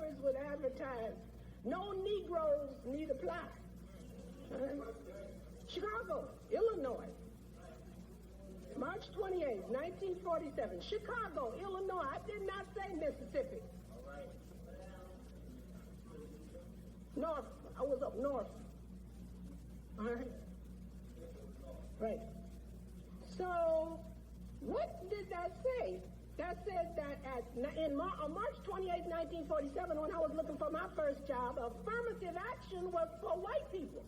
papers would advertise, no Negroes need apply. Chicago, Illinois, March 28, 1947. Chicago, Illinois. I did not say Mississippi. North, I was up north. All right? Right. So, what did that say? That said that on March 28, 1947, when I was looking for my first job, affirmative action was for white people.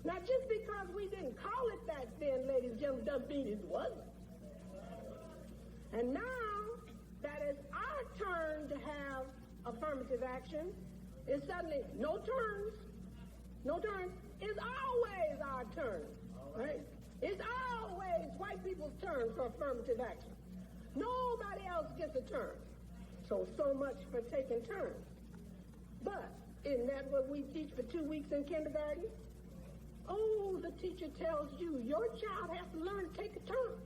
Now, just because we didn't call it that then, ladies and gentlemen, doesn't mean it wasn't. And now that it's our turn to have affirmative action, it's suddenly no turns. It's always our turn, right? It's always white people's turn for affirmative action. Nobody else gets a turn. So much for taking turns. But isn't that what we teach for 2 weeks in kindergarten? Oh, the teacher tells you, your child has to learn to take a turn.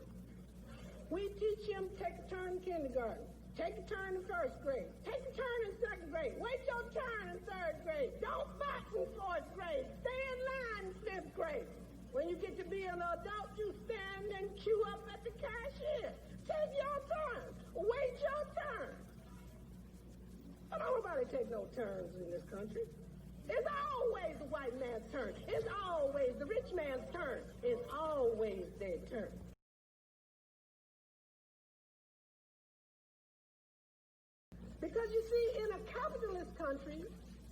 We teach him take a turn in kindergarten. Take a turn in first grade. Take a turn in second grade. Wait your turn in third grade. Don't box in fourth grade. Stay in line in fifth grade. When you get to be an adult, you stand and queue up at the cashier. Take your turn. Wait your turn. But nobody take no turns in this country. It's always the white man's turn. It's always the rich man's turn. It's always their turn. Because you see, in a capitalist country,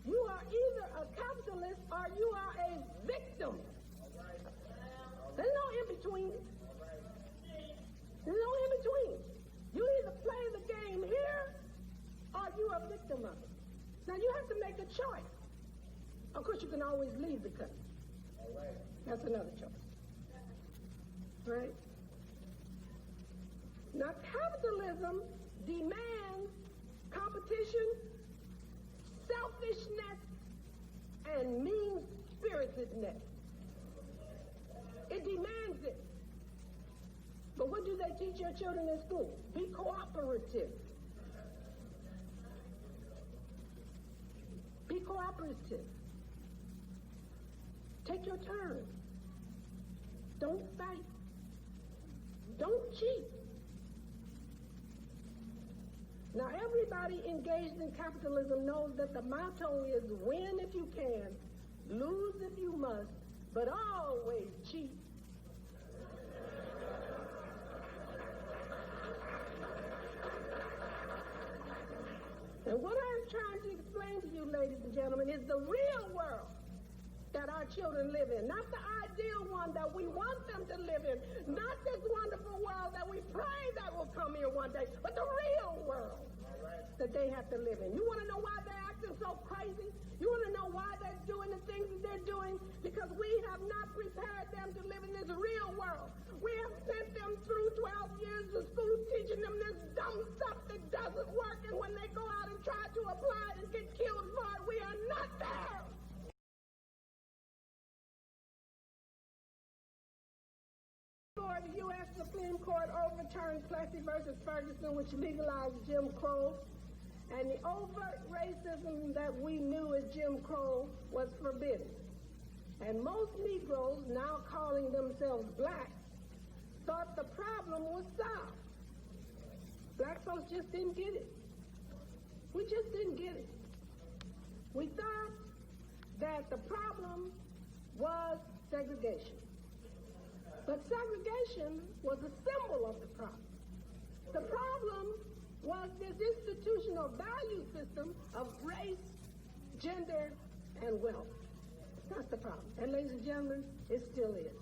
you are either a capitalist or you are a victim. There's no in-between. There's no in-between. You either play the game here or you are a victim of it. Now, you have to make a choice. Of course, you can always leave the country. That's another choice. Right? Now, capitalism demands competition, selfishness, and mean-spiritedness. It demands it. But what do they teach your children in school? Be cooperative. Be cooperative. Take your turn. Don't fight. Don't cheat. Now, everybody engaged in capitalism knows that the motto is win if you can, lose if you must, but always cheat. And what I'm trying to explain to you, ladies and gentlemen, is the real world that our children live in, not the ideal one that we want them to live in, not this wonderful world that we pray that will come here one day, but the real world that they have to live in. You want to know why they're acting so crazy? You want to know why they're doing the things that they're doing? Because we have not prepared them to live in this real world. We have sent them through 12 years of school teaching them this dumb stuff that doesn't work, and when they go out and try to apply it and get killed for it, we are not there. The U.S. Supreme Court overturned Plessy versus Ferguson, which legalized Jim Crow, and the overt racism that we knew as Jim Crow was forbidden. And most Negroes, now calling themselves blacks, thought the problem was solved. Black folks just didn't get it. We just didn't get it. We thought that the problem was segregation. But segregation was a symbol of the problem. The problem was this institutional value system of race, gender, and wealth. That's the problem. And ladies and gentlemen, it still is.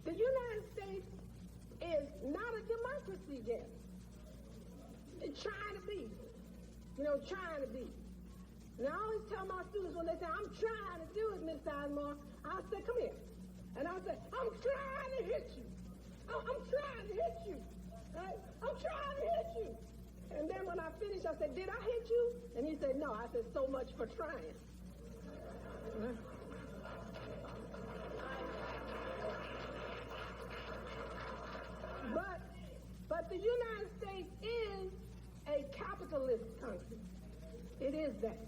The United States is not a democracy yet. It's trying to be. Trying to be. And I always tell my students when they say, I'm trying to do it, Miss Sizemore, I say, come here. And I say, I'm trying to hit you. I'm trying to hit you. Right? I'm trying to hit you. And then when I finish, I said, did I hit you? And he said, no. I said, so much for trying. Right? But the United States is capitalist country. It is that.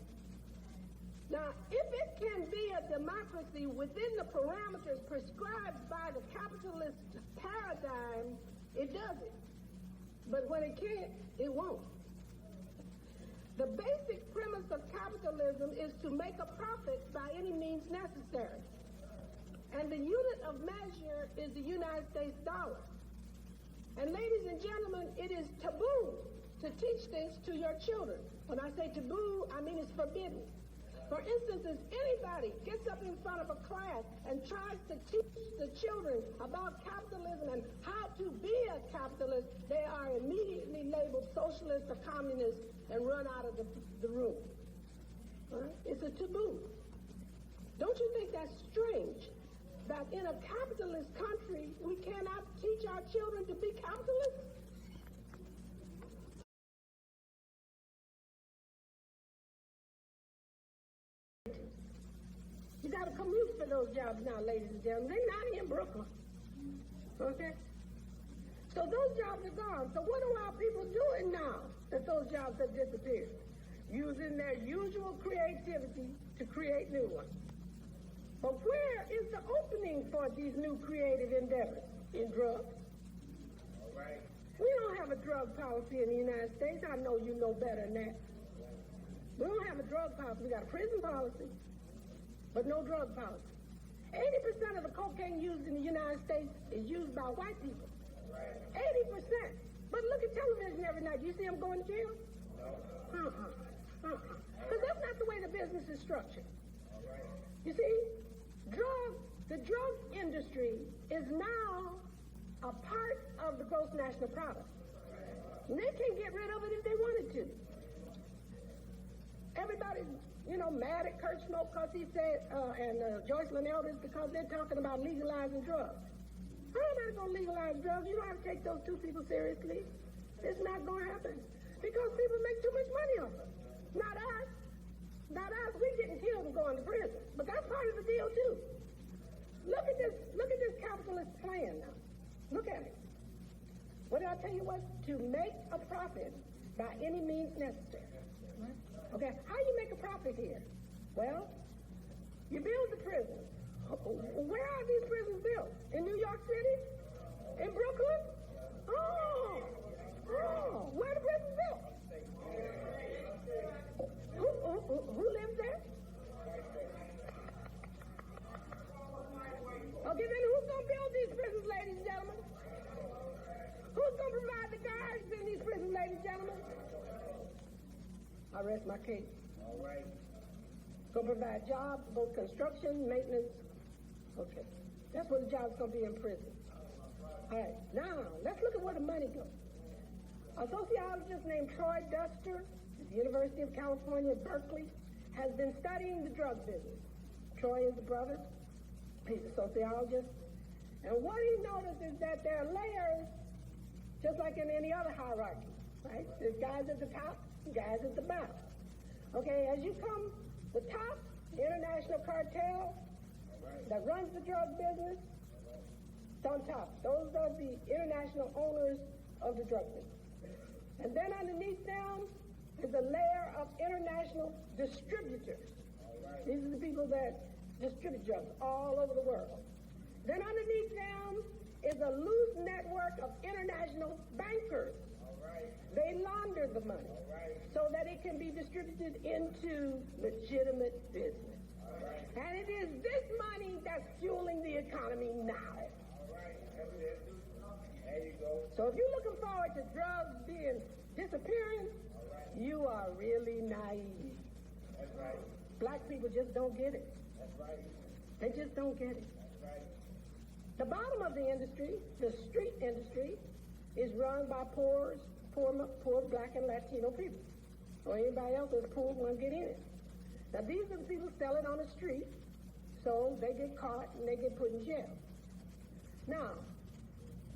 Now, if it can be a democracy within the parameters prescribed by the capitalist paradigm, it does it. But when it can't, it won't. The basic premise of capitalism is to make a profit by any means necessary. And the unit of measure is the United States dollar. And ladies and gentlemen, it is taboo to teach this to your children. When I say taboo, I mean it's forbidden. For instance, if anybody gets up in front of a class and tries to teach the children about capitalism and how to be a capitalist, they are immediately labeled socialist or communist and run out of the room. Right? It's a taboo. Don't you think that's strange? That in a capitalist country, we cannot teach our children to be capitalists? You got to commute for those jobs now, ladies and gentlemen. They're not in Brooklyn. Okay? So those jobs are gone. So what are our people doing now that those jobs have disappeared? Using their usual creativity to create new ones. But where is the opening for these new creative endeavors? In drugs. All right. We don't have a drug policy in the United States. I know you know better than that. We don't have a drug policy. We got a prison policy, but no drug policy. 80% of the cocaine used in the United States is used by white people. Right. 80%. But look at television every night. You see them going to jail? No. Because that's not the way the business is structured. All right. You see, the drug industry is now a part of the gross national product. And they can't get rid of it if they wanted to. Everybody's, mad at Kurt Smoke because he said, and Joycelyn Elders because they're talking about legalizing drugs. How am I going to legalize drugs? You don't have to take those two people seriously. It's not going to happen. Because people make too much money off it. Not us. Not us. We're getting killed and going to prison. But that's part of the deal, too. Look at this capitalist plan now. Look at it. What did I tell you was to make a profit by any means necessary. Okay, how do you make a profit here? Well, you build the prison. Where are these prisons built? In New York City? In Brooklyn? Oh, where are the prisons built? Who lives there? Okay, then who's going to build these prisons, ladies and gentlemen? Who's going to provide the guards in these prisons, ladies and gentlemen? I rest my case. All right. Going to provide jobs, both construction, maintenance. Okay. That's where the job's going to be in prison. All right. Now, let's look at where the money goes. A sociologist named Troy Duster at the University of California, Berkeley, has been studying the drug business. Troy is a brother. He's a sociologist. And what he noticed is that there are layers, just like in any other hierarchy, right? There's guys at the top, guys at the bottom. Okay, as you come, the top, the international cartel that runs the drug business, it's on top. Those are the international owners of the drug business. And then underneath them is a layer of international distributors. These are the people that distribute drugs all over the world. Then underneath them is a loose network of international bankers. They launder the money so that it can be distributed into legitimate business. And it is this money that's fueling the economy now. There you go. So if you're looking forward to drugs disappearing, you are really naive. That's right. Black people just don't get it. That's right. They just don't get it. That's right. The bottom of the industry, the street industry, is run by poor black and Latino people. Or anybody else that's poor won't get in it. Now these are the people selling on the street, so they get caught and they get put in jail. Now,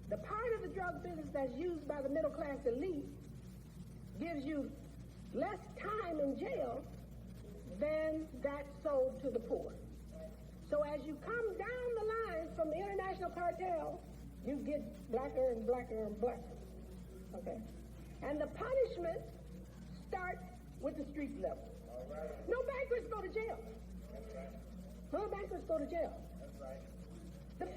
the part of the drug business that's used by the middle class elite gives you less time in jail than that sold to the poor. So as you come down the line from the international cartel, you get blacker and blacker and blacker. Okay? And the punishment start with the street level. All right. No bankers go to jail. That's right. No bankers go to jail. That's right. The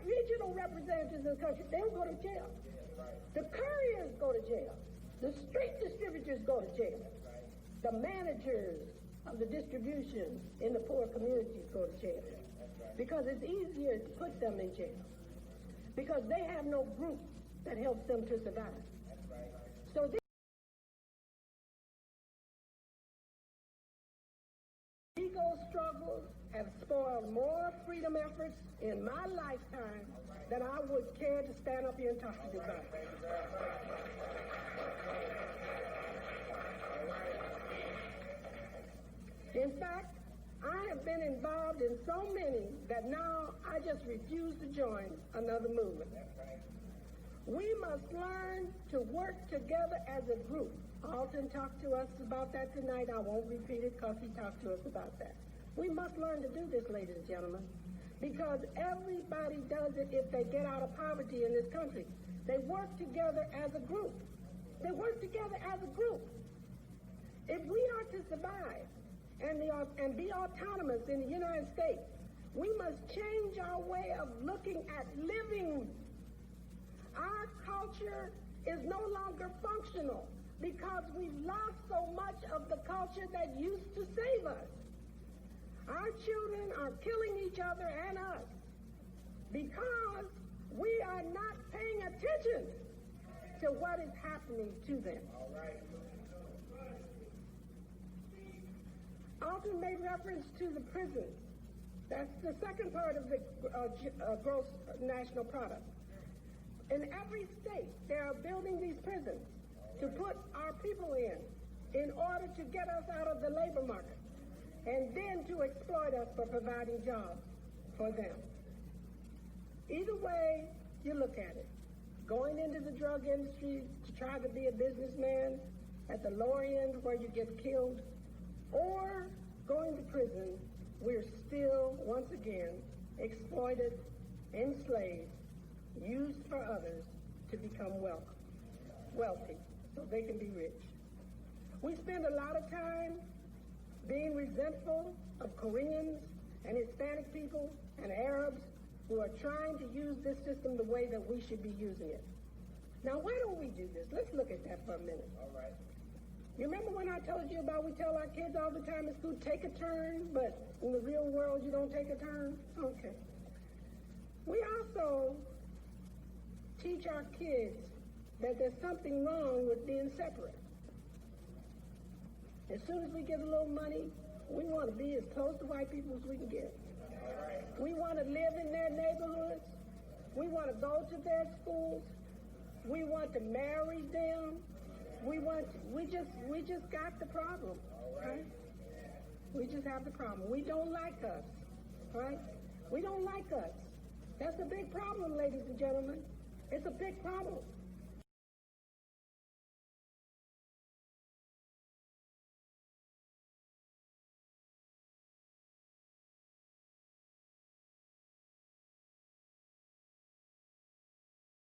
regional representatives in the country, they don't go to jail. That's right. The couriers go to jail. The street distributors go to jail. That's right. The managers of the distribution in the poor communities go to jail. That's right. Because it's easier to put them in jail. Because they have no group that helps them to survive. That's right. So these legal struggles have spoiled more freedom efforts in my lifetime than I would care to stand up here and talk to you about. Thank you very much. In fact, I have been involved in so many that now I just refuse to join another movement. That's right. We must learn to work together as a group. Alton talked to us about that tonight. I won't repeat it because he talked to us about that. We must learn to do this, ladies and gentlemen, because everybody does it if they get out of poverty in this country. They work together as a group. They work together as a group. If we are to survive and be autonomous in the United States, we must change our way of looking at living. Our culture is no longer functional because we've lost so much of the culture that used to save us. Our children are killing each other and us because we are not paying attention to what is happening to them. All right. Alton made reference to the prisons. That's the second part of the gross national product. In every state, they are building these prisons to put our people in order to get us out of the labor market and then to exploit us for providing jobs for them. Either way you look at it, going into the drug industry to try to be a businessman at the lower end where you get killed, or going to prison, we're still, once again, exploited, enslaved, used for others to become wealthy, so they can be rich. We spend a lot of time being resentful of Koreans and Hispanic people and Arabs who are trying to use this system the way that we should be using it. Now, why don't we do this? Let's look at that for a minute. All right. You remember when I told you about we tell our kids all the time in school, take a turn, but in the real world you don't take a turn? Okay. We also teach our kids that there's something wrong with being separate. As soon as we get a little money, we want to be as close to white people as we can get. We want to live in their neighborhoods. We want to go to their schools. We want to marry them. We just got the problem, right? We just have the problem. We don't like us, right? We don't like us. That's a big problem, ladies and gentlemen. It's a big problem.